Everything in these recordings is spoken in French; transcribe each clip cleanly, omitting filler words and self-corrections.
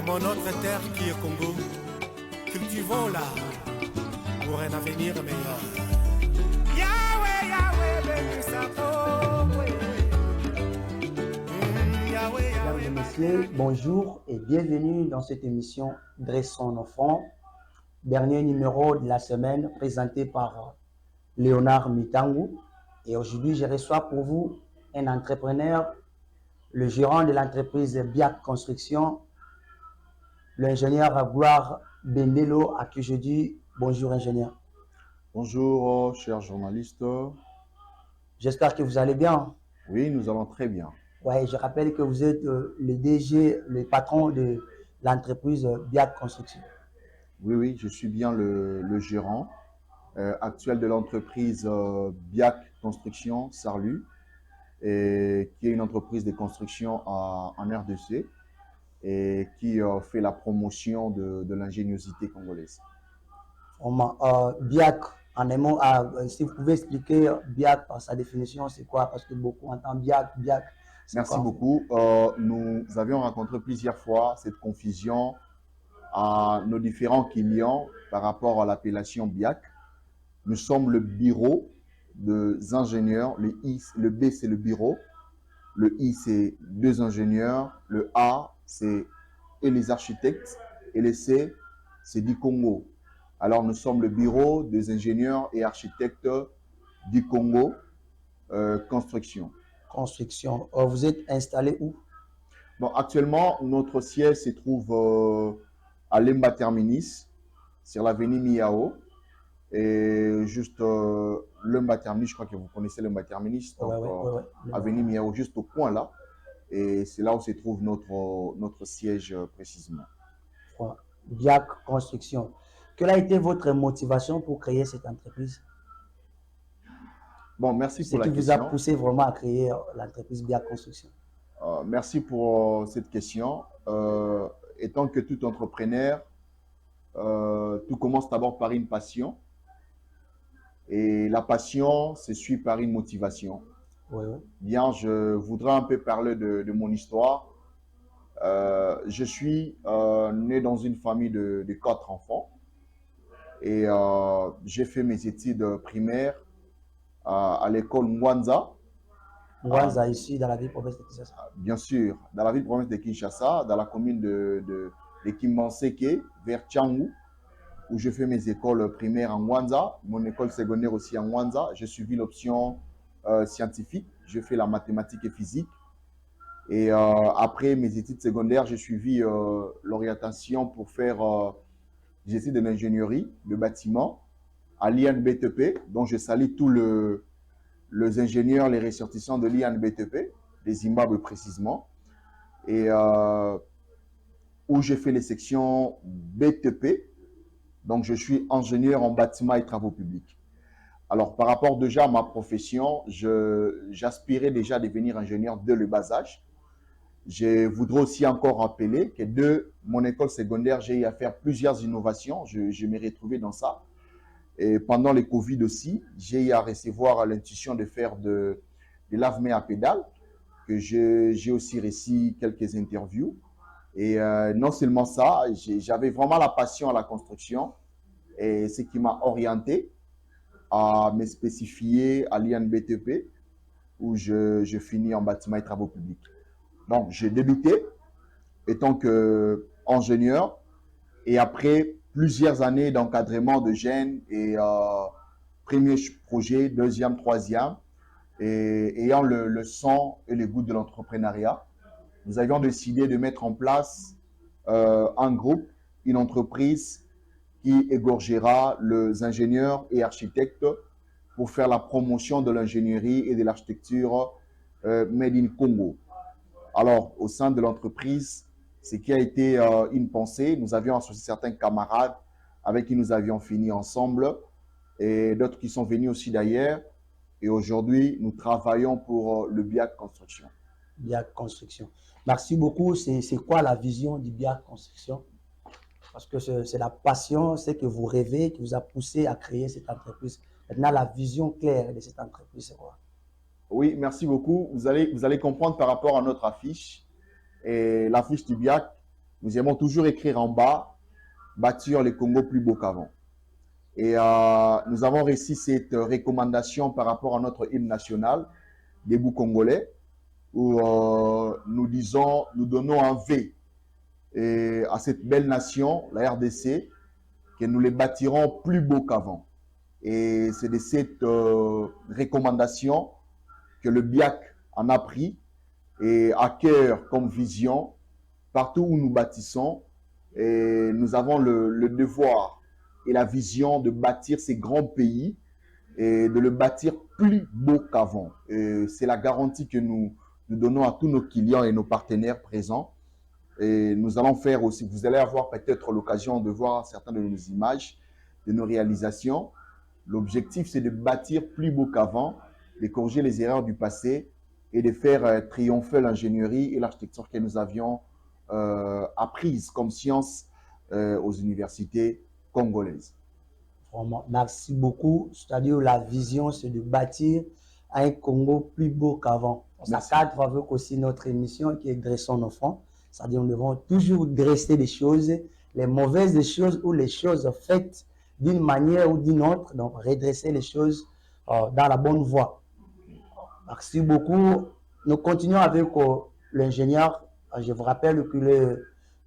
mon autre terre qui est Congo, cultivons là pour un avenir meilleur. Yahweh, Yahweh, béni Yahweh, Mesdames et messieurs, bonjour et bienvenue dans cette émission Dressons nos fronts, dernier numéro de la semaine présenté par Léonard Mitangu. Et aujourd'hui, je reçois pour vous un entrepreneur, le gérant de l'entreprise Biak Construction, l'ingénieur Gloire Bendelo, à qui je dis bonjour ingénieur. Bonjour, chers journalistes. J'espère que vous allez bien. Oui, nous allons très bien. Ouais, je rappelle que vous êtes le DG, le patron de l'entreprise Biak Construction. Oui, je suis bien le gérant actuel de l'entreprise Biak Construction Sarlu, et qui est une entreprise de construction en RDC et qui fait la promotion de l'ingéniosité congolaise. Biak, en un mot, si vous pouvez expliquer Biak par sa définition, c'est quoi? Parce que beaucoup entendent Biak. Merci beaucoup. Nous avions rencontré plusieurs fois cette confusion à nos différents clients par rapport à l'appellation Biak. Nous sommes le bureau des ingénieurs. Le B, c'est le bureau. Le I, c'est deux ingénieurs. Le A, c'est les architectes. Et le C, c'est du Congo. Alors, nous sommes le bureau des ingénieurs et architectes du Congo Construction. Vous êtes installé où? Bon, actuellement, notre siège se trouve à Lemba Terminis, sur l'avenue Miao. Et juste Lemba Terminis, je crois que vous connaissez Lemba Terminis. Donc, ouais. avenue Miao, juste au coin là. Et c'est là où se trouve notre siège précisément. Biak Construction. Quelle a été votre motivation pour créer cette entreprise? Bon, merci pour la question. Ce qui vous a poussé vraiment à créer l'entreprise Biak Construction? Merci pour cette question. Étant que tout entrepreneur, tout commence d'abord par une passion. Et la passion se suit par une motivation. Oui. Bien, je voudrais un peu parler de mon histoire. Je suis né dans une famille de 4 enfants. Et j'ai fait mes études primaires à l'école Mwanza. Mwanza, ici, dans la ville province de Kinshasa. Bien sûr, dans la ville province de Kinshasa, dans la commune de Kimbanseke, vers Tchangou, où je fais mes écoles primaires en Mwanza, mon école secondaire aussi en Mwanza. J'ai suivi l'option scientifique, je fais la mathématique et physique. Et après mes études secondaires, j'ai suivi l'orientation pour faire des études de l'ingénierie, de bâtiment, à l'INBTP, dont je salue tous les ingénieurs, les ressortissants de l'INBTP, des Zimbabwe précisément, et où j'ai fait les sections BTP. Donc, je suis ingénieur en bâtiment et travaux publics. Alors, par rapport déjà à ma profession, j'aspirais déjà à devenir ingénieur dès le bas âge. Je voudrais aussi encore rappeler que de mon école secondaire, j'ai eu à faire plusieurs innovations. Je m'ai retrouvé dans ça. Et pendant le Covid aussi, j'ai eu à recevoir l'intuition de faire de lave-mains à pédale, que j'ai aussi reçu quelques interviews. Et non seulement ça, j'avais vraiment la passion à la construction, et ce qui m'a orienté à me spécifier à l'INBTP, où je finis en bâtiment et travaux publics. Donc, j'ai débuté étant qu'ingénieur, et après plusieurs années d'encadrement de jeunes et premier projet, deuxième, troisième, et ayant le sang et le goût de l'entrepreneuriat, nous avions décidé de mettre en place un groupe, une entreprise qui égorgera les ingénieurs et architectes pour faire la promotion de l'ingénierie et de l'architecture made in Congo. Alors, au sein de l'entreprise, ce qui a été une pensée, nous avions associé certains camarades avec qui nous avions fini ensemble et d'autres qui sont venus aussi d'ailleurs. Et aujourd'hui, nous travaillons pour le Biak Construction. Biak Construction. Merci beaucoup. C'est quoi la vision du Biak Construction? Parce que c'est la passion, c'est que vous rêvez, qui vous a poussé à créer cette entreprise. Maintenant, la vision claire de cette entreprise, c'est quoi? Oui, merci beaucoup. Vous allez comprendre par rapport à notre affiche. Et l'affiche du Biak, nous aimons toujours écrire en bas, bâtir le Congo plus beau qu'avant. Et nous avons réussi cette recommandation par rapport à notre hymne national, Debout Congolais, où nous disons, nous donnons un V à cette belle nation, la RDC, que nous les bâtirons plus beau qu'avant. Et c'est de cette recommandation que le BIAC en a pris et à cœur comme vision, partout où nous bâtissons, et nous avons le devoir et la vision de bâtir ces grands pays et de le bâtir plus beau qu'avant. C'est la garantie que nous donnons à tous nos clients et nos partenaires présents. Et nous allons faire aussi, vous allez avoir peut-être l'occasion de voir certaines de nos images, de nos réalisations. L'objectif, c'est de bâtir plus beau qu'avant, de corriger les erreurs du passé et de faire triompher l'ingénierie et l'architecture que nous avions apprises comme science aux universités congolaises. Vraiment, merci beaucoup. C'est-à-dire la vision, c'est de bâtir un Congo plus beau qu'avant. Ça cadre avec aussi notre émission qui est Dressons nos fronts. C'est-à-dire nous devons toujours dresser les choses, les mauvaises choses ou les choses faites d'une manière ou d'une autre, donc redresser les choses dans la bonne voie. Merci beaucoup. Nous continuons avec l'ingénieur. Je vous rappelle que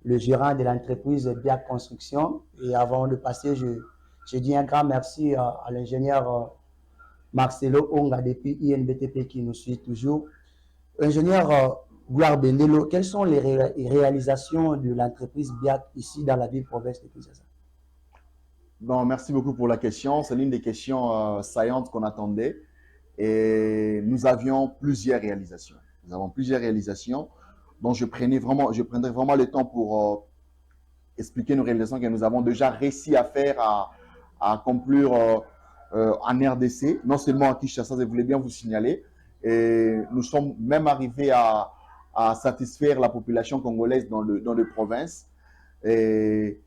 le gérant de l'entreprise BIAC Construction. Et avant de passer, je dis un grand merci à l'ingénieur Marcelo Onga depuis INBTP qui nous suit toujours. Ingénieur Gloire Bendelo, quelles sont les réalisations de l'entreprise BIAC ici dans la ville-province de Kinshasa? Bon, merci beaucoup pour la question. C'est l'une des questions saillantes qu'on attendait. Et nous avions plusieurs réalisations. Nous avons plusieurs réalisations dont je prendrai vraiment le temps pour expliquer nos réalisations que nous avons déjà réussi à faire, à accomplir en RDC, non seulement à Kinshasa, je voulais bien vous signaler. Et nous sommes même arrivés à satisfaire la population congolaise dans les provinces. Et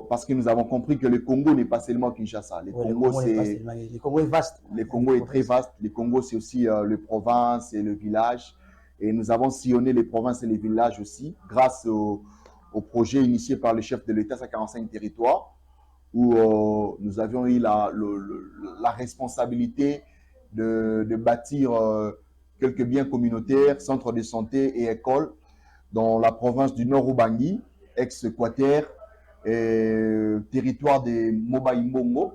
parce que nous avons compris que le Congo n'est pas seulement Kinshasa. Le Congo est vaste. Le Congo est très vaste. Le Congo, c'est aussi les provinces et le village. Et nous avons sillonné les provinces et les villages aussi, grâce au projet initié par le chef de l'État, 145 territoires, où nous avions eu la responsabilité de bâtir quelques biens communautaires, centres de santé et écoles dans la province du Nord-Ubangi, ex-Équateur, territoire des Moba-Imbongo,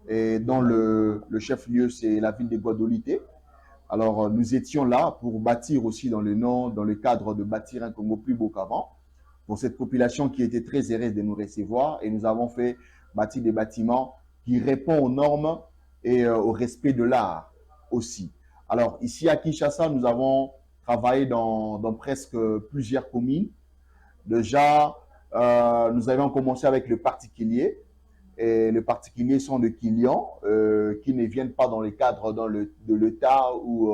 et dont le chef-lieu, c'est la ville de Guadolité. Alors, nous étions là pour bâtir aussi dans le cadre de bâtir un Congo plus beau qu'avant, pour cette population qui était très heureuse de nous recevoir. Et nous avons fait bâtir des bâtiments qui répondent aux normes et au respect de l'art aussi. Alors, ici à Kinshasa, nous avons travaillé dans presque plusieurs communes. Déjà, nous avions commencé avec le particulier. Et les particuliers sont des clients qui ne viennent pas dans le cadre de l'État ou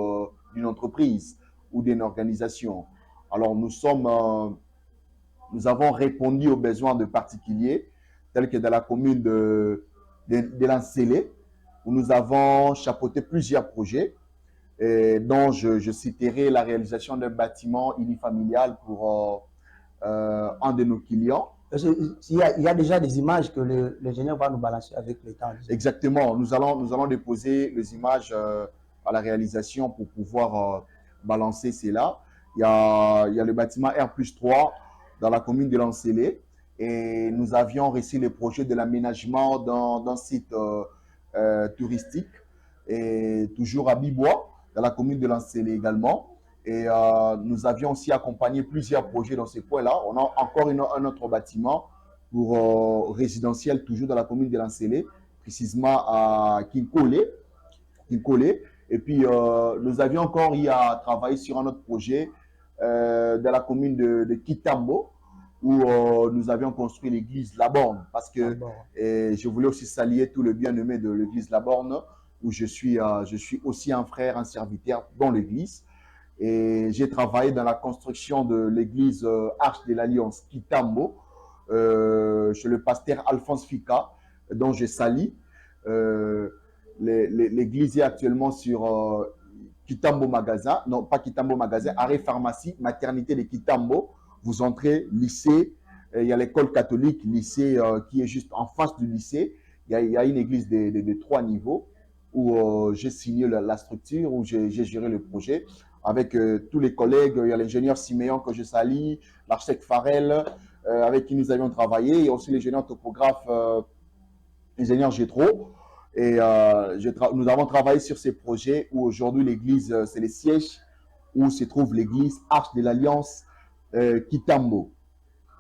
d'une entreprise ou d'une organisation. Alors, nous avons répondu aux besoins de particuliers, tels que dans la commune de Lansélé, où nous avons chapeauté plusieurs projets, dont je citerai la réalisation d'un bâtiment unifamilial pour un de nos clients. Il y a déjà des images que l'ingénieur va nous balancer avec le temps. Exactement. Nous allons déposer les images à la réalisation pour pouvoir balancer cela. Il y a le bâtiment R+3 dans la commune de Lansélé. Et nous avions reçu le projet de l'aménagement d'un site touristique, et toujours à Bibois, dans la commune de Lansélé également. Et nous avions aussi accompagné plusieurs projets dans ces points-là. On a encore un autre bâtiment pour résidentiel, toujours dans la commune de Lansélé, précisément à Kinkole. Et puis, nous avions encore eu à travailler sur un autre projet dans la commune de Kitambo, où nous avions construit l'église La Borne. Parce que je voulais aussi saluer tout le bien-aimé de l'église La Borne, où je suis aussi un frère, un serviteur dans l'église. Et j'ai travaillé dans la construction de l'église Arche de l'Alliance Kitambo, chez le pasteur Alphonse Fika, dont je salue. L'église est actuellement sur Kitambo Magasin, non pas Kitambo Magasin, Arrêt Pharmacie, Maternité de Kitambo, vous entrez, lycée, il y a l'école catholique, lycée qui est juste en face du lycée. Il y a une église de 3 niveaux où j'ai signé la structure, où j'ai géré le projet avec tous les collègues. Il y a l'ingénieur Siméon que je salue, l'architecte Farel, avec qui nous avions travaillé, et aussi l'ingénieur topographe, ingénieur Gétro. Et nous avons travaillé sur ces projets où aujourd'hui l'église, c'est le siège où se trouve l'église Arche de l'Alliance Kitambo,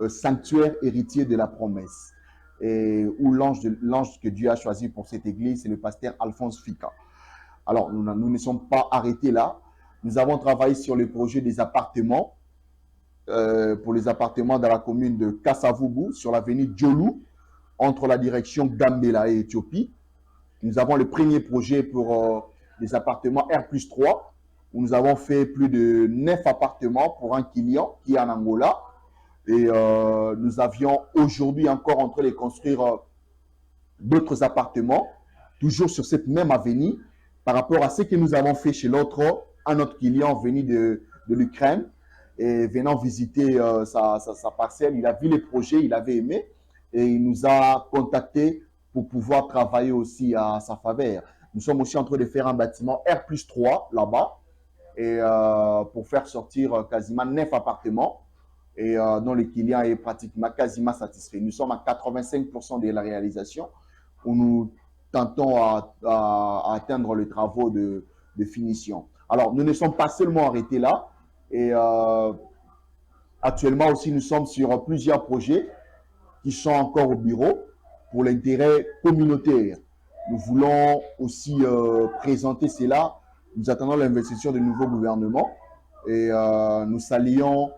sanctuaire héritier de la promesse, et où l'ange que Dieu a choisi pour cette église, c'est le pasteur Alphonse Fika. Alors, nous ne sommes pas arrêtés là. Nous avons travaillé sur le projet des appartements, pour les appartements dans la commune de Kassavubu, sur l'avenue Djolou, entre la direction Gambela et Éthiopie. Nous avons le premier projet pour les appartements R+3, où nous avons fait plus de 9 appartements pour un client qui est en Angola. Et nous avions aujourd'hui encore en train de construire d'autres appartements, toujours sur cette même avenue, par rapport à ce que nous avons fait chez l'autre, un autre client venu de l'Ukraine, et venant visiter sa parcelle. Il a vu les projets, il avait aimé, et il nous a contactés pour pouvoir travailler aussi à sa faveur. Nous sommes aussi en train de faire un bâtiment R+3 là-bas, et pour faire sortir quasiment 9 appartements, et dont le client est pratiquement quasiment satisfait. Nous sommes à 85% de la réalisation, où nous tentons à atteindre les travaux de finition. Alors, nous ne sommes pas seulement arrêtés là, et actuellement aussi, nous sommes sur plusieurs projets qui sont encore au bureau pour l'intérêt communautaire. Nous voulons aussi présenter cela. Nous attendons l'investition du nouveau gouvernement, et nous saluons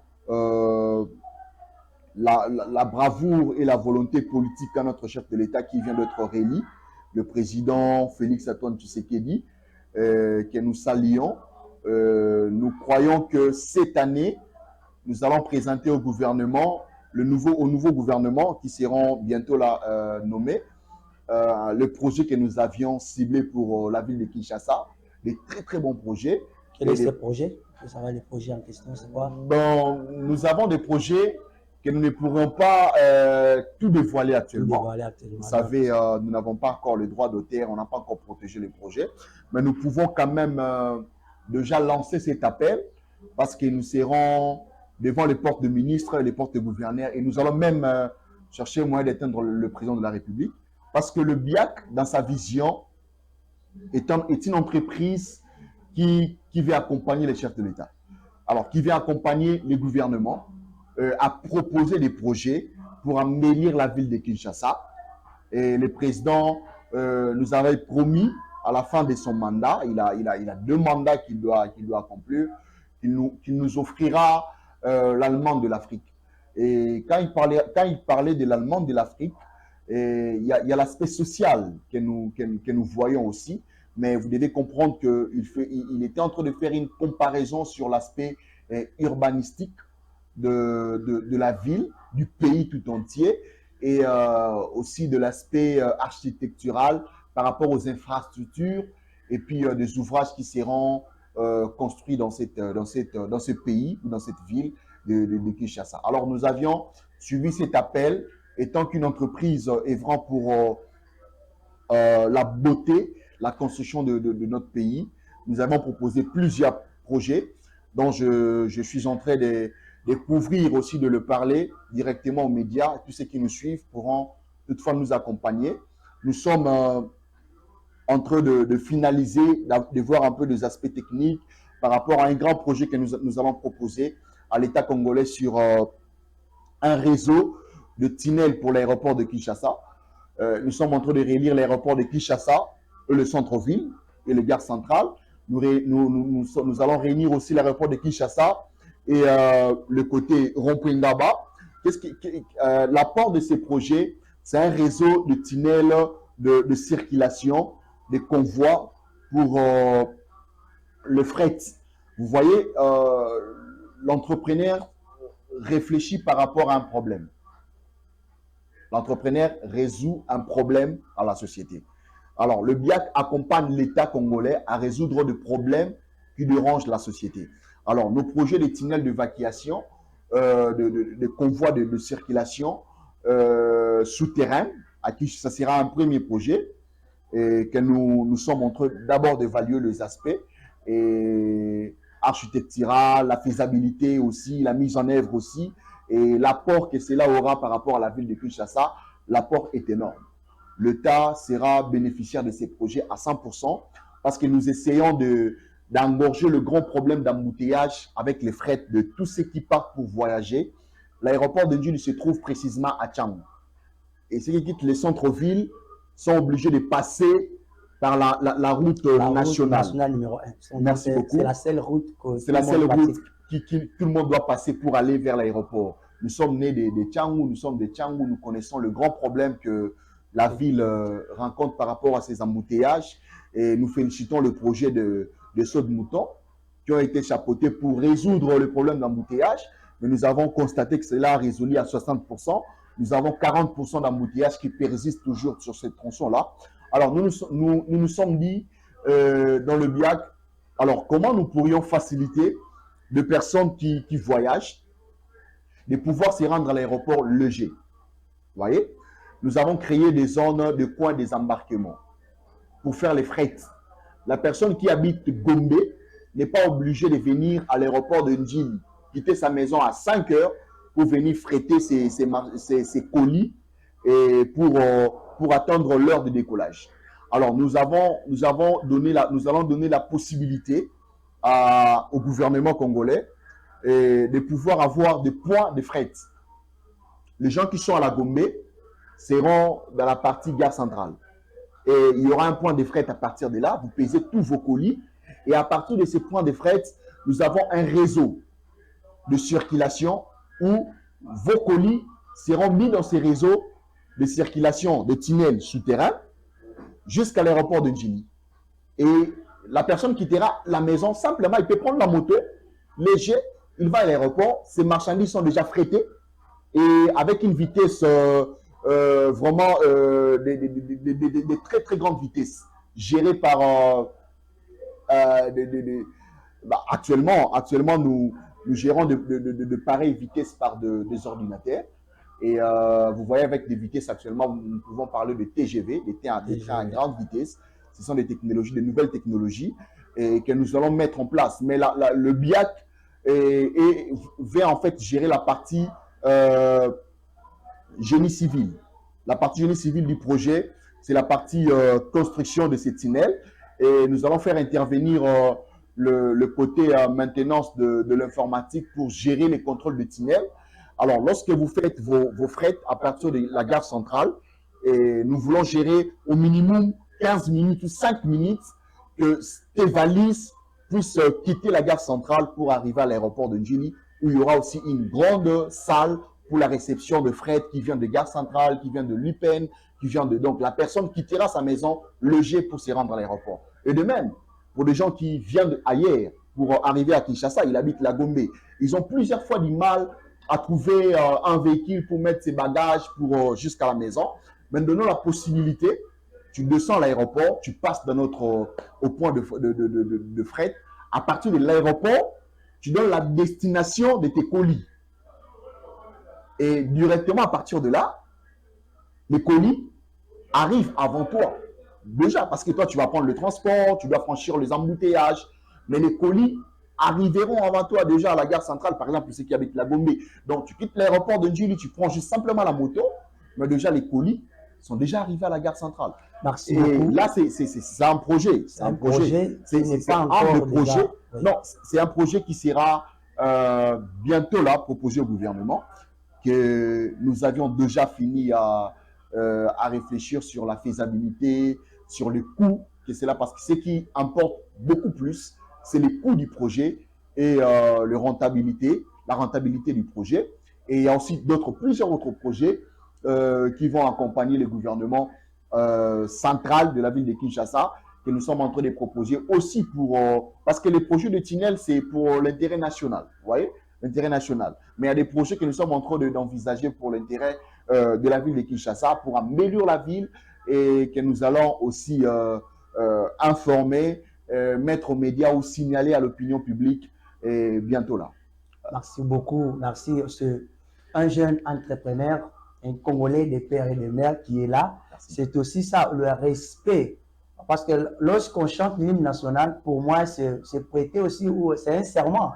la bravoure et la volonté politique à notre chef de l'État qui vient d'être réélu, le président Félix Antoine Tshisekedi, que nous saluons. Nous croyons que cette année, nous allons présenter au gouvernement, au nouveau gouvernement qui seront bientôt là, nommés, le projet que nous avions ciblé pour la ville de Kinshasa, des très très bons projets. Quel est ce projet? Vous savez les projets en question, c'est quoi? Bon, nous avons des projets que nous ne pourrons pas tout dévoiler actuellement. Vous savez, nous n'avons pas encore le droit d'auteur, on n'a pas encore protégé les projets, mais nous pouvons quand même déjà lancer cet appel, parce que nous serons devant les portes de ministres, les portes de gouverneurs, et nous allons même chercher moyen d'atteindre le président de la République, parce que le BIAC, dans sa vision, est une entreprise qui veut accompagner les chefs de l'État. Alors, qui veut accompagner les gouvernements à proposer des projets pour embellir la ville de Kinshasa. Et le président nous avait promis, à la fin de son mandat, il a 2 mandats qu'il doit accomplir, qu'il nous offrira l'Allemagne de l'Afrique. Et quand il parlait de l'Allemagne de l'Afrique, il y a l'aspect social que nous voyons aussi. Mais vous devez comprendre qu'il était en train de faire une comparaison sur l'aspect urbanistique de la ville, du pays tout entier, et aussi de l'aspect architectural par rapport aux infrastructures, et puis des ouvrages qui seront construits dans ce pays, dans cette ville de Kinshasa. Alors nous avions suivi cet appel, étant qu'une entreprise œuvrant pour la beauté, la construction de notre pays. Nous avons proposé plusieurs projets dont je suis en train de couvrir aussi, de le parler directement aux médias. Tous ceux qui nous suivent pourront toutefois nous accompagner. Nous sommes en train de finaliser, de voir un peu des aspects techniques par rapport à un grand projet que nous allons proposer à l'État congolais sur un réseau de tunnels pour l'aéroport de Kinshasa. Nous sommes en train de réélire l'aéroport de Kinshasa, le centre-ville et le gare centrale. Nous allons réunir aussi l'aéroport de Kinshasa et le côté Rond-Point-Ngaba. L'apport de ces projets, c'est un réseau de tunnels de circulation, des convois pour le fret. Vous voyez, l'entrepreneur réfléchit par rapport à un problème. L'entrepreneur résout un problème à la société. Alors, le BIAC accompagne l'État congolais à résoudre des problèmes qui dérangent la société. Alors, nos projets de tunnels d'évacuation de convois de circulation souterrain, à qui ça sera un premier projet, et que nous sommes en train d'abord d'évaluer les aspects et architectural, la faisabilité aussi, la mise en œuvre aussi, et l'apport que cela aura par rapport à la ville de Kinshasa. L'apport est énorme. L'État sera bénéficiaire de ces projets à 100% parce que nous essayons d'engorger le grand problème d'embouteillage avec les frais de tous ceux qui partent pour voyager. L'aéroport de Njili se trouve précisément à Tchang. Et ceux qui quittent les centres-villes sont obligés de passer par la route nationale. Route nationale numéro 1. Merci beaucoup. C'est la seule route que tout le monde doit passer pour aller vers l'aéroport. Nous sommes nés de Tchangou, nous sommes de Tchangou, nous connaissons le grand problème que la ville rencontre par rapport à ces embouteillages. Et nous félicitons le projet de sauts de moutons qui ont été chapeautés pour résoudre le problème d'embouteillage. Mais nous avons constaté que cela a résolu à 60%. Nous avons 40% d'embouteillage qui persistent toujours sur cette tronçon-là. Alors, nous nous sommes dit dans le BIAC, alors comment nous pourrions faciliter les personnes qui voyagent de pouvoir se rendre à l'aéroport léger. Vous voyez, nous avons créé des zones de coins des embarquements pour faire les frettes. La personne qui habite Gombe n'est pas obligée de venir à l'aéroport de Njili, quitter sa maison à 5 heures pour venir fretter ses colis et pour attendre l'heure de décollage. Alors, nous allons donner la possibilité au gouvernement congolais de pouvoir avoir des points de fret. Les gens qui sont à la Gombe seront dans la partie gare centrale. Et il y aura un point de fret à partir de là. Vous pesez tous vos colis. Et à partir de ces points de fret, nous avons un réseau de circulation où vos colis seront mis dans ces réseaux de circulation de tunnels souterrains jusqu'à l'aéroport de Njili. Et la personne quittera la maison, simplement, il peut prendre la moto, léger, il va à l'aéroport, ses marchandises sont déjà fretées et avec une vitesse vraiment de très très grande vitesse, gérée par... actuellement, nous gérons de pareilles vitesses par des ordinateurs. Et vous voyez, avec des vitesses actuellement, nous pouvons parler de TGV, des trains à grande vitesse. Ce sont des technologies, de nouvelles technologies et que nous allons mettre en place. Mais le BIAC va en fait gérer la partie génie civil. La partie génie civil du projet, c'est la partie construction de ces tunnels. Et nous allons faire intervenir le côté maintenance de l'informatique pour gérer les contrôles de tunnels. Alors, lorsque vous faites vos frais à partir de la gare centrale, et nous voulons gérer au minimum 15 minutes ou 5 minutes que tes valises puissent quitter la gare centrale pour arriver à l'aéroport de Njili, où il y aura aussi une grande salle pour la réception de fret qui vient de gare centrale, qui vient de l'UPEN, qui vient de... Donc, la personne quittera sa maison logée pour se rendre à l'aéroport. Et de même, pour des gens qui viennent ailleurs pour arriver à Kinshasa, ils habitent la Gombe. Ils ont plusieurs fois du mal à trouver un véhicule pour mettre ses bagages jusqu'à la maison. Mais donnons la possibilité, tu descends à l'aéroport, tu passes au point de fret. À partir de l'aéroport, tu donnes la destination de tes colis. Et directement à partir de là, les colis arrivent avant toi. Déjà, parce que toi, tu vas prendre le transport, tu dois franchir les embouteillages, mais les colis arriveront avant toi déjà à la gare centrale, par exemple, ceux qui habitent la Gombe. Donc, tu quittes l'aéroport de Njili, tu prends juste simplement la moto, mais déjà, les colis sont déjà arrivés à la gare centrale. Merci et beaucoup. Là, c'est un projet. C'est un projet. C'est pas un projet. Oui. Non, c'est un projet qui sera bientôt là, proposé au gouvernement, que nous avions déjà fini à réfléchir sur la faisabilité, sur le coût, que c'est là, parce que ce qui importe beaucoup plus, c'est le coût du projet et la rentabilité du projet. Et il y a aussi plusieurs autres projets qui vont accompagner le gouvernement central de la ville de Kinshasa, que nous sommes en train de proposer aussi parce que les projets de tunnel, c'est pour l'intérêt national, vous voyez, l'intérêt national. Mais il y a des projets que nous sommes en train d'envisager pour l'intérêt de la ville de Kinshasa, pour améliorer la ville, et que nous allons aussi informer, mettre aux médias ou signaler à l'opinion publique bientôt là. Merci beaucoup. Merci. Un jeune entrepreneur, un Congolais de père et de mère qui est là. C'est aussi ça, le respect. Parce que lorsqu'on chante l'hymne national, pour moi, c'est prêter aussi, c'est un serment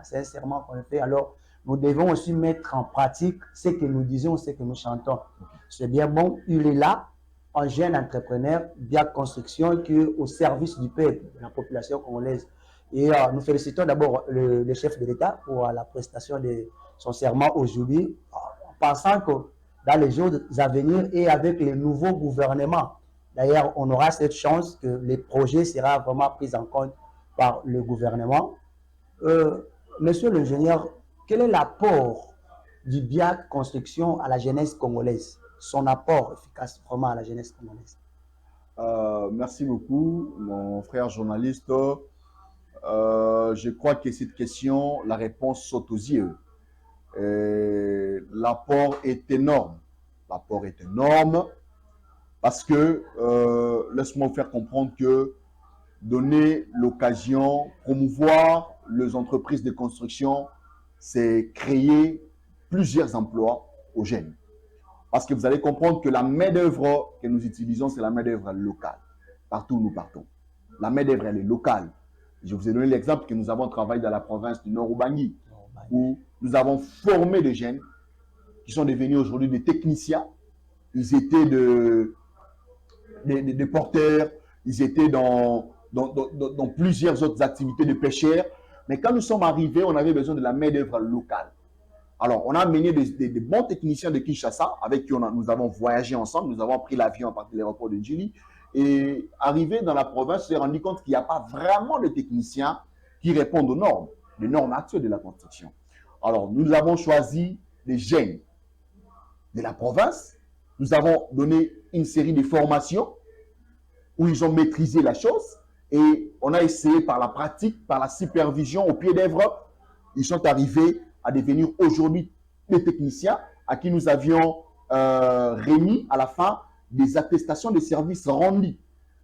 qu'on fait. Alors, nous devons aussi mettre en pratique ce que nous disons, ce que nous chantons. C'est bien bon, il est là, un jeune entrepreneur, bien construction, qui est au service du peuple, de la population congolaise. Et nous félicitons d'abord le chef de l'État pour la prestation de son serment aujourd'hui, en pensant que dans les jours à venir et avec les nouveaux gouvernements, d'ailleurs, on aura cette chance que les projets seront vraiment pris en compte par le gouvernement. Monsieur l'ingénieur, quel est l'apport du BIAC Construction à la jeunesse congolaise? Son apport efficace vraiment à la jeunesse congolaise? Merci beaucoup, mon frère journaliste. Je crois que cette question, la réponse saute aux yeux. L'apport est énorme. L'apport est énorme parce que, laisse-moi vous faire comprendre que donner l'occasion, promouvoir les entreprises de construction, c'est créer plusieurs emplois aux jeunes. Parce que vous allez comprendre que la main-d'œuvre que nous utilisons, c'est la main-d'œuvre locale. Partout où nous partons. La main-d'œuvre, elle est locale. Je vous ai donné l'exemple que nous avons travaillé dans la province du Nord-Ubangi, où nous avons formé des jeunes qui sont devenus aujourd'hui des techniciens. Ils étaient des porteurs, ils étaient dans plusieurs autres activités de pêcheurs. Mais quand nous sommes arrivés, on avait besoin de la main-d'œuvre locale. Alors, on a amené des bons techniciens de Kinshasa avec qui nous avons voyagé ensemble. Nous avons pris l'avion à partir de l'aéroport de Djili. Et arrivé dans la province, on s'est rendu compte qu'il n'y a pas vraiment de techniciens qui répondent aux normes, les normes actuelles de la construction. Alors, nous avons choisi des jeunes de la province. Nous avons donné une série de formations où ils ont maîtrisé la chose. Et on a essayé par la pratique, par la supervision au pied d'œuvre. Ils sont arrivés à devenir aujourd'hui des techniciens à qui nous avions remis à la fin des attestations de services rendus.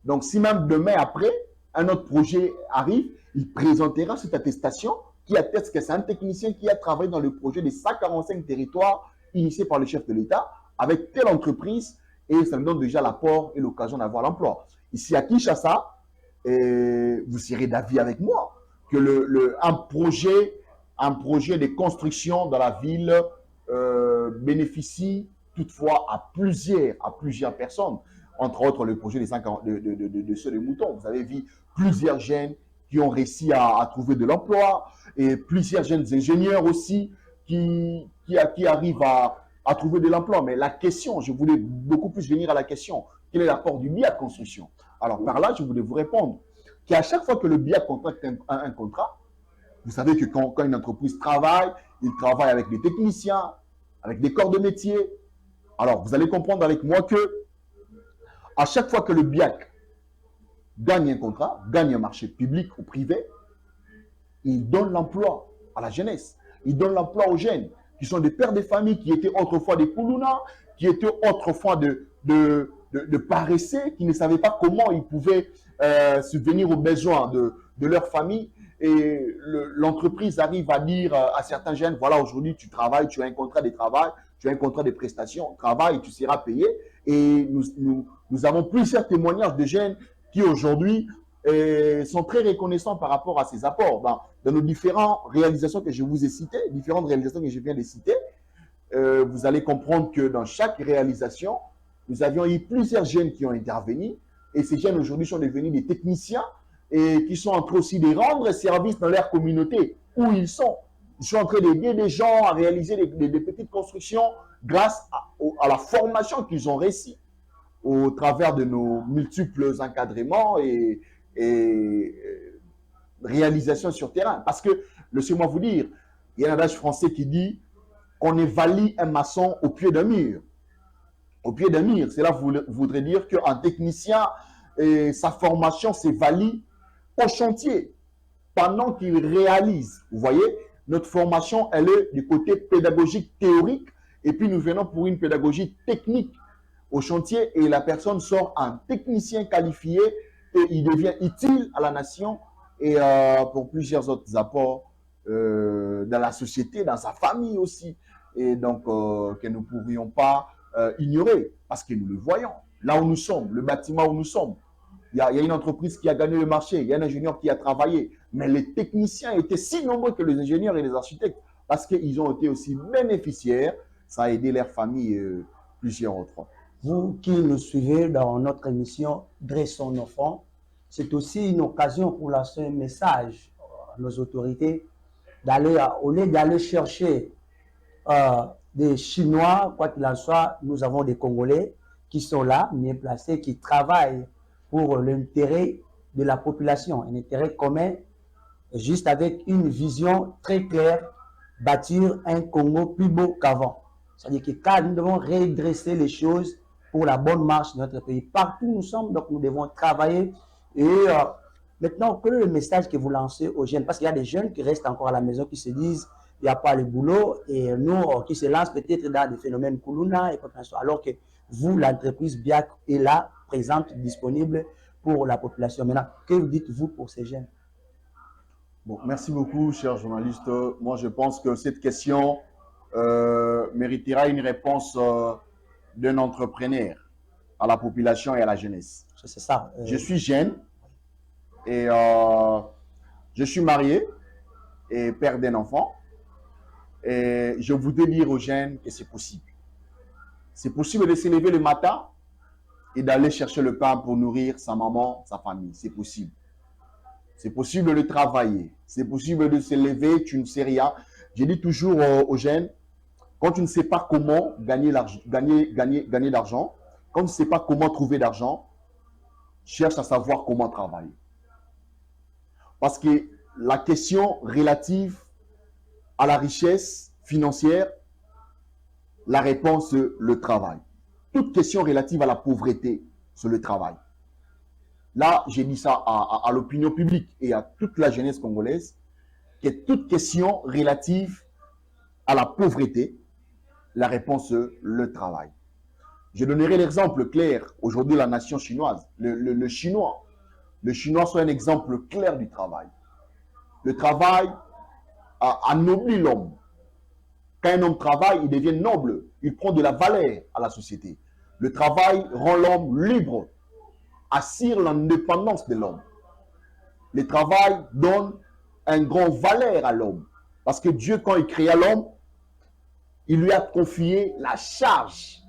Donc, si même demain après, un autre projet arrive, il présentera cette attestation qui atteste que c'est un technicien qui a travaillé dans le projet des 145 territoires initié par le chef de l'État avec telle entreprise et ça nous donne déjà l'apport et l'occasion d'avoir l'emploi. Ici à Kinshasa, vous serez d'avis avec moi que un projet de construction dans la ville bénéficie toutefois à plusieurs personnes. Entre autres, le projet des 50 de ceux de moutons. Vous avez vu plusieurs jeunes qui ont réussi à trouver de l'emploi et plusieurs jeunes ingénieurs aussi qui arrivent à trouver de l'emploi. Mais la question, je voulais beaucoup plus venir à la question, quel est l'apport du BIAC Construction? Alors par là, je voulais vous répondre qu'à chaque fois que le BIAC contracte un contrat, vous savez que quand une entreprise travaille, il travaille avec des techniciens, avec des corps de métier. Alors, vous allez comprendre avec moi que à chaque fois que le BIAC gagne un contrat, gagne un marché public ou privé, il donne l'emploi à la jeunesse. Il donne l'emploi aux jeunes qui sont des pères de famille, qui étaient autrefois des Koulouna, qui étaient autrefois de paresseux, qui ne savaient pas comment ils pouvaient subvenir aux besoins de leur famille. Et l'entreprise arrive à dire à certains jeunes, voilà, aujourd'hui tu travailles, tu as un contrat de travail, tu as un contrat de prestation, travaille, tu seras payé. Et nous avons plusieurs témoignages de jeunes qui aujourd'hui sont très reconnaissants par rapport à ces apports. Dans nos différentes réalisations que je vous ai citées, différentes réalisations que je viens de citer, vous allez comprendre que dans chaque réalisation, nous avions eu plusieurs jeunes qui ont intervenu. Et ces jeunes aujourd'hui sont devenus des techniciens et qui sont en train aussi de rendre service dans leur communauté où ils sont. Ils sont en train d'aider des gens à réaliser des petites constructions grâce à la formation qu'ils ont réussi au travers de nos multiples encadrements et réalisations sur terrain. Parce que, laissez-moi vous dire, il y a un adage français qui dit qu'on évalue un maçon au pied d'un mur. Au pied d'un mur, cela voudrait dire qu'un technicien, sa formation s'évalue au chantier pendant qu'il réalise. Vous voyez, notre formation, elle est du côté pédagogique théorique et puis nous venons pour une pédagogie technique au chantier et la personne sort un technicien qualifié et il devient utile à la nation et pour plusieurs autres apports dans la société, dans sa famille aussi. Et donc, que nous ne pourrions pas ignorer, parce que nous le voyons. Là où nous sommes, le bâtiment où nous sommes, il y a une entreprise qui a gagné le marché, il y a un ingénieur qui a travaillé, mais les techniciens étaient si nombreux que les ingénieurs et les architectes, parce qu'ils ont été aussi bénéficiaires, ça a aidé leur famille plusieurs autres. Vous qui nous suivez dans notre émission Dressons nos fonds, c'est aussi une occasion pour lancer un message à nos autorités d'aller, au lieu d'aller chercher des Chinois, quoi qu'il en soit, nous avons des Congolais qui sont là, bien placés, qui travaillent pour l'intérêt de la population, un intérêt commun, juste avec une vision très claire, bâtir un Congo plus beau qu'avant. C'est-à-dire que quand nous devons redresser les choses pour la bonne marche de notre pays, partout où nous sommes, donc nous devons travailler. Et maintenant, quel est le message que vous lancez aux jeunes? Parce qu'il y a des jeunes qui restent encore à la maison, qui se disent il n'y a pas le boulot, et nous, qui se lancent peut-être dans des phénomènes Kuluna, et alors que vous, l'entreprise BIAC est là, présente, disponible pour la population. Maintenant, que dites-vous pour ces jeunes? Bon, merci beaucoup, cher journaliste. Moi, je pense que cette question méritera une réponse d'un entrepreneur à la population et à la jeunesse. C'est ça. Je suis jeune et je suis marié et père d'un enfant. Et je voudrais dire aux jeunes que c'est possible. C'est possible de se lever le matin et d'aller chercher le pain pour nourrir sa maman, sa famille. C'est possible. C'est possible de travailler. C'est possible de se lever, tu ne sais rien. Je dis toujours aux jeunes, quand tu ne sais pas comment gagner d'argent, quand tu ne sais pas comment trouver d'argent, cherche à savoir comment travailler. Parce que la question relative à la richesse financière, la réponse, c'est le travail. Toute question relative à la pauvreté, c'est le travail. Là, j'ai dit ça à l'opinion publique et à toute la jeunesse congolaise, que toute question relative à la pauvreté, la réponse, c'est le travail. Je donnerai l'exemple clair. Aujourd'hui, la nation chinoise, le chinois soit un exemple clair du travail. Le travail anoblit l'homme. Quand un homme travaille, il devient noble. Il prend de la valeur à la société. Le travail rend l'homme libre, assure l'indépendance de l'homme. Le travail donne un grand valeur à l'homme. Parce que Dieu, quand il créa l'homme, il lui a confié la charge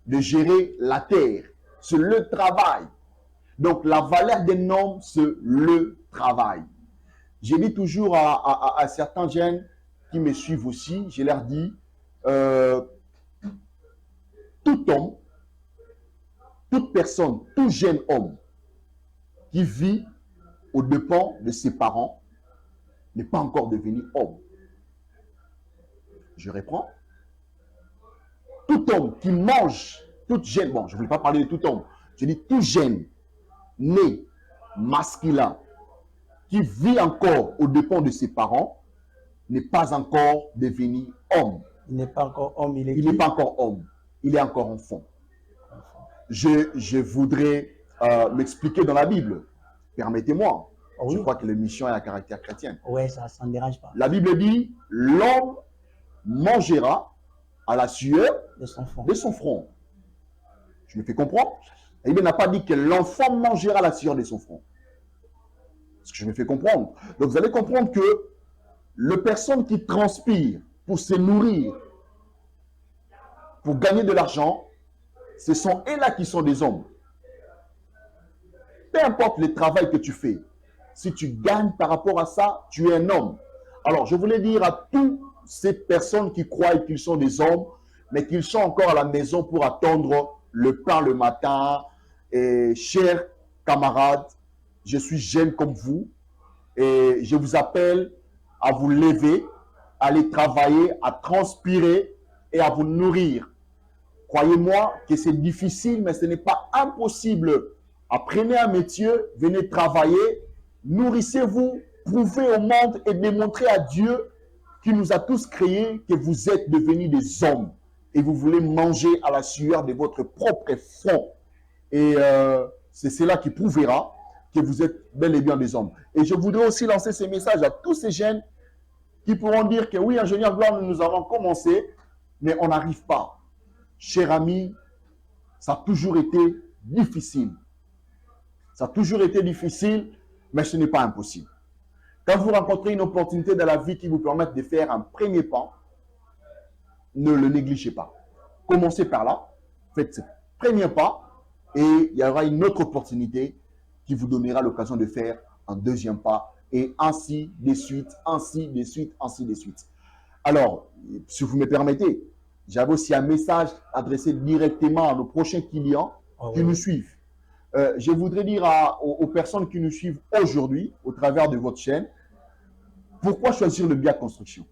de gérer la terre. C'est le travail. Donc, la valeur d'un homme, c'est le travail. Je dis toujours à certains jeunes qui me suivent aussi, je leur dis, tout homme, toute personne, tout jeune homme qui vit aux dépens de ses parents n'est pas encore devenu homme. Je reprends. Tout homme qui mange, tout jeune, bon, je ne voulais pas parler de tout homme, je dis tout jeune, né, masculin, qui vit encore aux dépens de ses parents, n'est pas encore devenu homme. Il n'est pas encore homme, il n'est pas encore homme, il est encore enfant. Je voudrais m'expliquer dans la Bible. Permettez-moi. Oui. Je crois que l'émission est à caractère chrétien. Oui, ça ne dérange pas. La Bible dit, l'homme mangera à la sueur de son front. Je me fais comprendre? La Bible n'a pas dit que l'enfant mangera à la sueur de son front. Ce que je me fais comprendre. Donc vous allez comprendre que les personnes qui transpirent pour se nourrir, pour gagner de l'argent, ce sont eux-là qui sont des hommes. Peu importe le travail que tu fais, si tu gagnes par rapport à ça, tu es un homme. Alors, je voulais dire à toutes ces personnes qui croient qu'ils sont des hommes, mais qu'ils sont encore à la maison pour attendre le pain le matin. Et chers camarades, je suis jeune comme vous et je vous appelle à vous lever, à aller travailler, à transpirer et à vous nourrir. Croyez-moi que c'est difficile, mais ce n'est pas impossible. Apprenez un métier, venez travailler, nourrissez-vous, prouvez au monde et démontrez à Dieu qui nous a tous créés que vous êtes devenus des hommes et vous voulez manger à la sueur de votre propre front. Et c'est cela qui prouvera que vous êtes bel et bien des hommes. Et je voudrais aussi lancer ce message à tous ces jeunes qui pourront dire que oui, ingénieur Gloire, nous avons commencé, mais on n'arrive pas. Cher ami, ça a toujours été difficile. Ça a toujours été difficile, mais ce n'est pas impossible. Quand vous rencontrez une opportunité dans la vie qui vous permet de faire un premier pas, ne le négligez pas. Commencez par là, faites ce premier pas, et il y aura une autre opportunité qui vous donnera l'occasion de faire un deuxième pas, et ainsi de suite, ainsi de suite, ainsi de suite. Alors, si vous me permettez, j'avais aussi un message adressé directement à nos prochains clients qui nous suivent. Je voudrais dire aux personnes qui nous suivent aujourd'hui, au travers de votre chaîne, pourquoi choisir le BIAC Construction?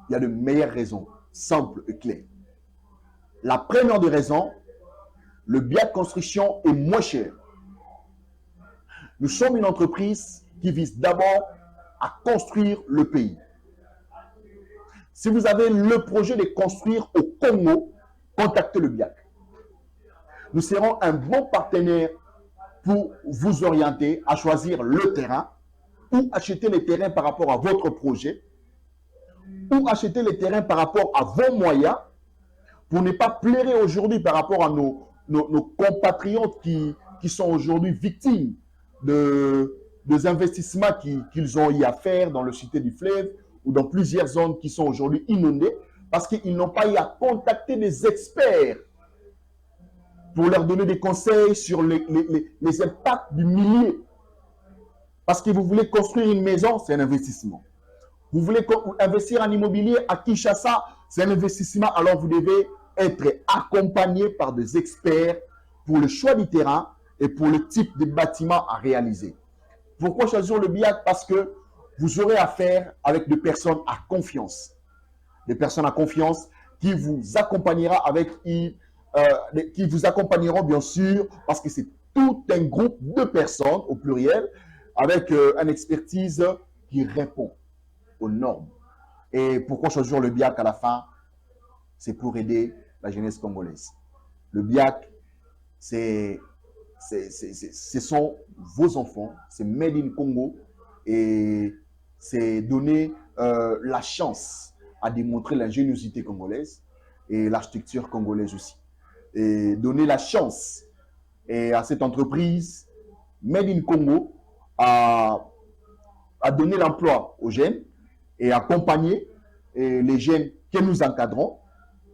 Il y a de meilleures raisons, simples et claires. La première des raisons, le BIAC Construction est moins cher. Nous sommes une entreprise qui vise d'abord à construire le pays. Si vous avez le projet de construire au Congo, contactez le BIAC. Nous serons un bon partenaire pour vous orienter à choisir le terrain ou acheter les terrains par rapport à votre projet ou acheter les terrains par rapport à vos moyens pour ne pas pleurer aujourd'hui par rapport à nos compatriotes qui sont aujourd'hui victimes des investissements qu'ils ont eu à faire dans le cité du fleuve ou dans plusieurs zones qui sont aujourd'hui inondées parce qu'ils n'ont pas eu à contacter des experts pour leur donner des conseils sur les impacts du milieu. Parce que vous voulez construire une maison, c'est un investissement. Vous voulez investir en immobilier à Kinshasa, c'est un investissement. Alors vous devez être accompagné par des experts pour le choix du terrain et pour le type de bâtiment à réaliser. Pourquoi choisir le BIAC? Parce que vous aurez affaire avec des personnes à confiance. Des personnes à confiance qui vous accompagnera qui vous accompagneront bien sûr parce que c'est tout un groupe de personnes au pluriel avec une expertise qui répond aux normes. Et pourquoi choisir le BIAC à la fin? C'est pour aider la jeunesse congolaise. Le BIAC, ce sont vos enfants, c'est Made in Congo et c'est donner la chance à démontrer l'ingéniosité congolaise et l'architecture congolaise aussi. Et donner la chance à cette entreprise Made in Congo à donner l'emploi aux jeunes et accompagner les jeunes que nous encadrons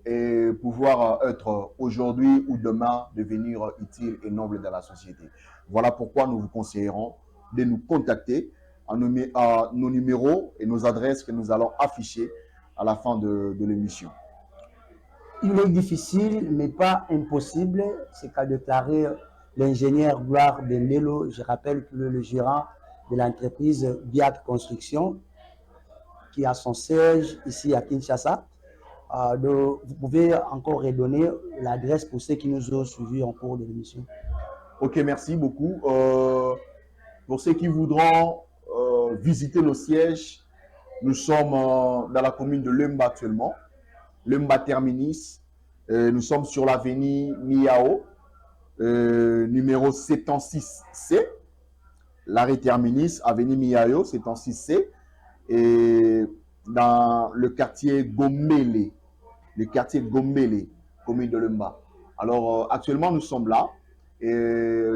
et pouvoir être aujourd'hui ou demain devenir utile et noble dans la société. Voilà pourquoi nous vous conseillerons de nous contacter à nos numéros et nos adresses que nous allons afficher à la fin de l'émission. Il est difficile, mais pas impossible, c'est qu'a déclaré l'ingénieur Gloire Bembelo. Je rappelle que le gérant de l'entreprise BIAC Construction, qui a son siège ici à Kinshasa. Vous pouvez encore redonner l'adresse pour ceux qui nous ont suivis en cours de l'émission. Ok, merci beaucoup. Pour ceux qui voudront visiter nos sièges, nous sommes dans la commune de Lemba actuellement. Lemba Terminus. Nous sommes sur l'avenue Miao, numéro 76C. L'arrêt Terminus, avenue Miao, 76C. Et dans le quartier Gombele, commune de Lemba. Alors, actuellement, nous sommes là. Et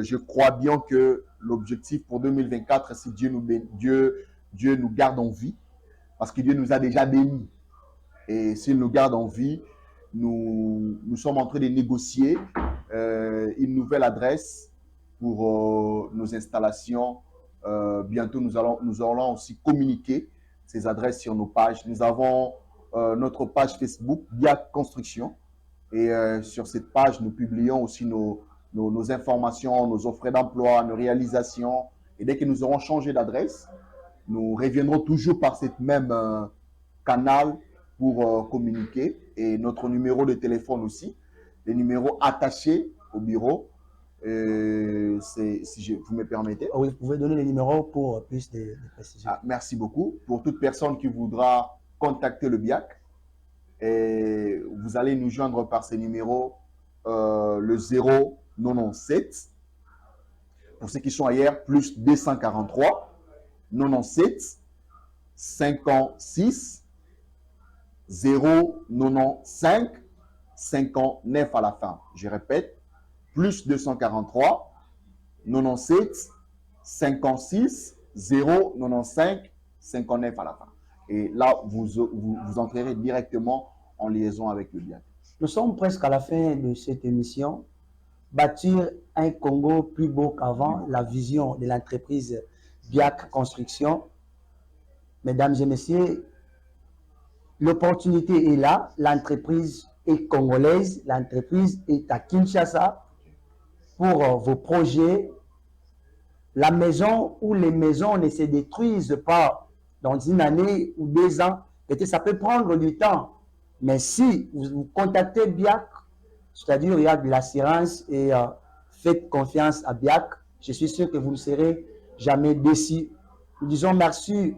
je crois bien que l'objectif pour 2024, si Dieu nous garde en vie, parce que Dieu nous a déjà bénis. Et s'il nous garde en vie, nous sommes en train de négocier une nouvelle adresse pour nos installations. Bientôt, nous allons aussi communiquer ces adresses sur nos pages. Nous avons notre page Facebook, BIAC Construction. Et sur cette page, nous publions aussi nos informations, nos offres d'emploi, nos réalisations. Et dès que nous aurons changé d'adresse, nous reviendrons toujours par cette même canal pour communiquer. Et notre numéro de téléphone aussi, les numéros attachés au bureau, si vous me permettez. Oui, vous pouvez donner les numéros pour plus de précision. Merci beaucoup. Pour toute personne qui voudra contacter le BIAC, et vous allez nous joindre par ces numéros, le 097, pour ceux qui sont ailleurs, plus 243, 97, 56 095 59 à la fin. Je répète, plus 243 97 56 095 59 à la fin. Et là, vous entrerez directement en liaison avec le BIAC. Nous sommes presque à la fin de cette émission. Bâtir un Congo plus beau qu'avant, la vision de l'entreprise BIAC Construction. Mesdames et messieurs, l'opportunité est là, l'entreprise est congolaise, l'entreprise est à Kinshasa pour vos projets. La maison ou les maisons ne se détruisent pas dans une année ou 2 ans. Peut-être ça peut prendre du temps. Mais si vous contactez BIAC, c'est-à-dire il y a de l'assurance et faites confiance à BIAC, je suis sûr que vous ne serez jamais déçus. Nous disons merci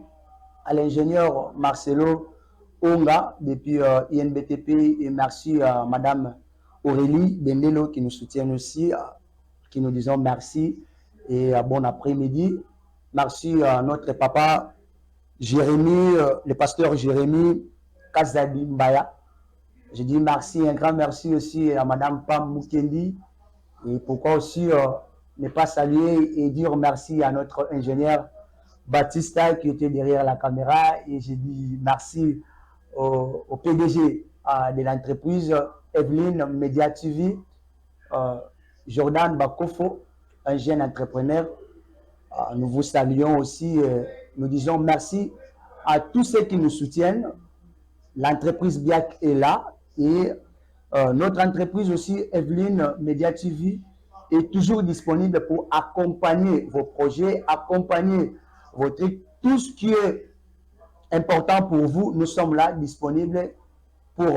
à l'ingénieur Marcelo Onga depuis INBTP et merci à Madame Aurélie Bendelo qui nous soutient aussi, qui nous disons merci et bon après-midi. Merci à notre papa Jérémy, le pasteur Jérémy Kazadi Mbaya. Je dis merci, un grand merci aussi à Madame Pam Mukendi. Et pourquoi aussi ne pas saluer et dire merci à notre ingénieur Baptista qui était derrière la caméra. Et je dis merci au PDG de l'entreprise, Evelyne Media TV, Jordan Bakofo, un jeune entrepreneur. Nous vous saluons aussi. Nous disons merci à tous ceux qui nous soutiennent. L'entreprise BIAC est là et notre entreprise aussi, Evelyne Media TV, est toujours disponible pour accompagner vos projets, accompagner vos trucs. Tout ce qui est important pour vous, nous sommes là disponibles pour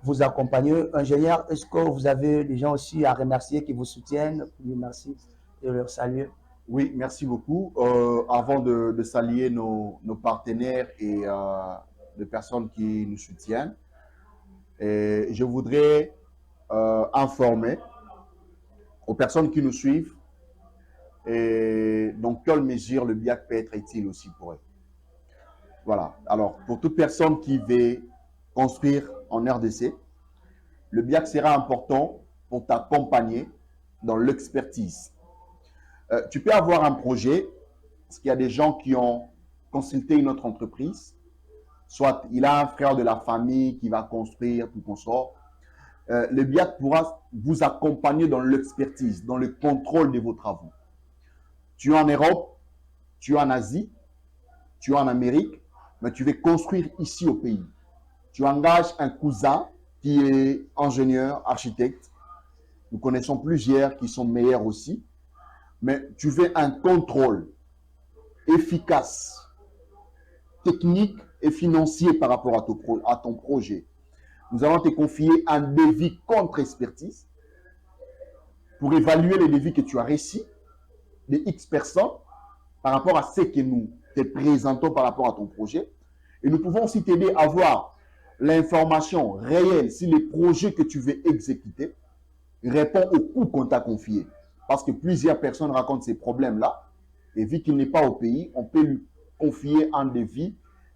vous accompagner. Ingénieur, est-ce que vous avez des gens aussi à remercier qui vous soutiennent? Merci et leur saluer. Oui, merci beaucoup. Avant de saluer nos partenaires et les personnes qui nous soutiennent, je voudrais informer aux personnes qui nous suivent et dans quelle mesure le BIAC peut être utile aussi pour eux. Voilà. Alors, pour toute personne qui veut construire en RDC, le BIAC sera important pour t'accompagner dans l'expertise. Tu peux avoir un projet, parce qu'il y a des gens qui ont consulté une autre entreprise, soit il a un frère de la famille qui va construire, tout consort. Le BIAC pourra vous accompagner dans l'expertise, dans le contrôle de vos travaux. Tu es en Europe, tu es en Asie, tu es en Amérique, mais tu veux construire ici au pays. Tu engages un cousin qui est ingénieur, architecte. Nous connaissons plusieurs qui sont meilleurs aussi. Mais tu veux un contrôle efficace, technique et financier par rapport à ton projet. Nous allons te confier un devis contre expertise pour évaluer les devis que tu as reçus de X personnes par rapport à ce que nous te présentons par rapport à ton projet. Et nous pouvons aussi t'aider à avoir l'information réelle si le projet que tu veux exécuter répond au coût qu'on t'a confié. Parce que plusieurs personnes racontent ces problèmes-là. Et vu qu'il n'est pas au pays, on peut lui confier un devis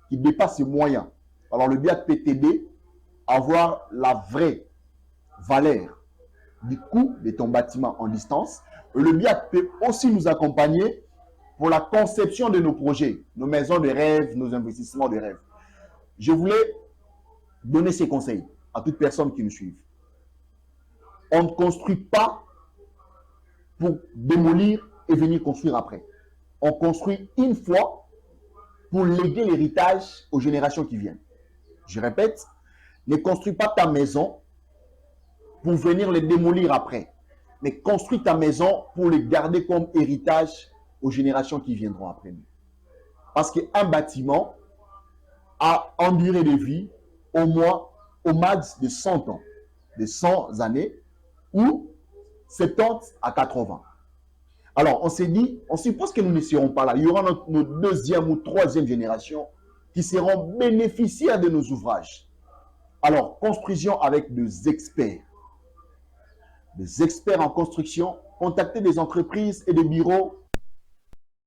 qui dépasse ses moyens. Alors le BIAC peut t'aider à voir la vraie valeur du coût de ton bâtiment en distance. Et le BIAC peut aussi nous accompagner pour la conception de nos projets, nos maisons de rêve, nos investissements de rêve. Je voulais donner ces conseils à toute personne qui nous suit. On ne construit pas pour démolir et venir construire après. On construit une fois pour léguer l'héritage aux générations qui viennent. Je répète, ne construis pas ta maison pour venir les démolir après, mais construis ta maison pour les garder comme héritage aux générations qui viendront après nous. Parce qu'un bâtiment a une durée de vie au max de 100 ans, de 100 années, ou 70 à 80. Alors, on s'est dit, on suppose que nous ne serons pas là. Il y aura nos deuxième ou troisième génération qui seront bénéficiaires de nos ouvrages. Alors, construisons avec des experts en construction. Contactez des entreprises et des bureaux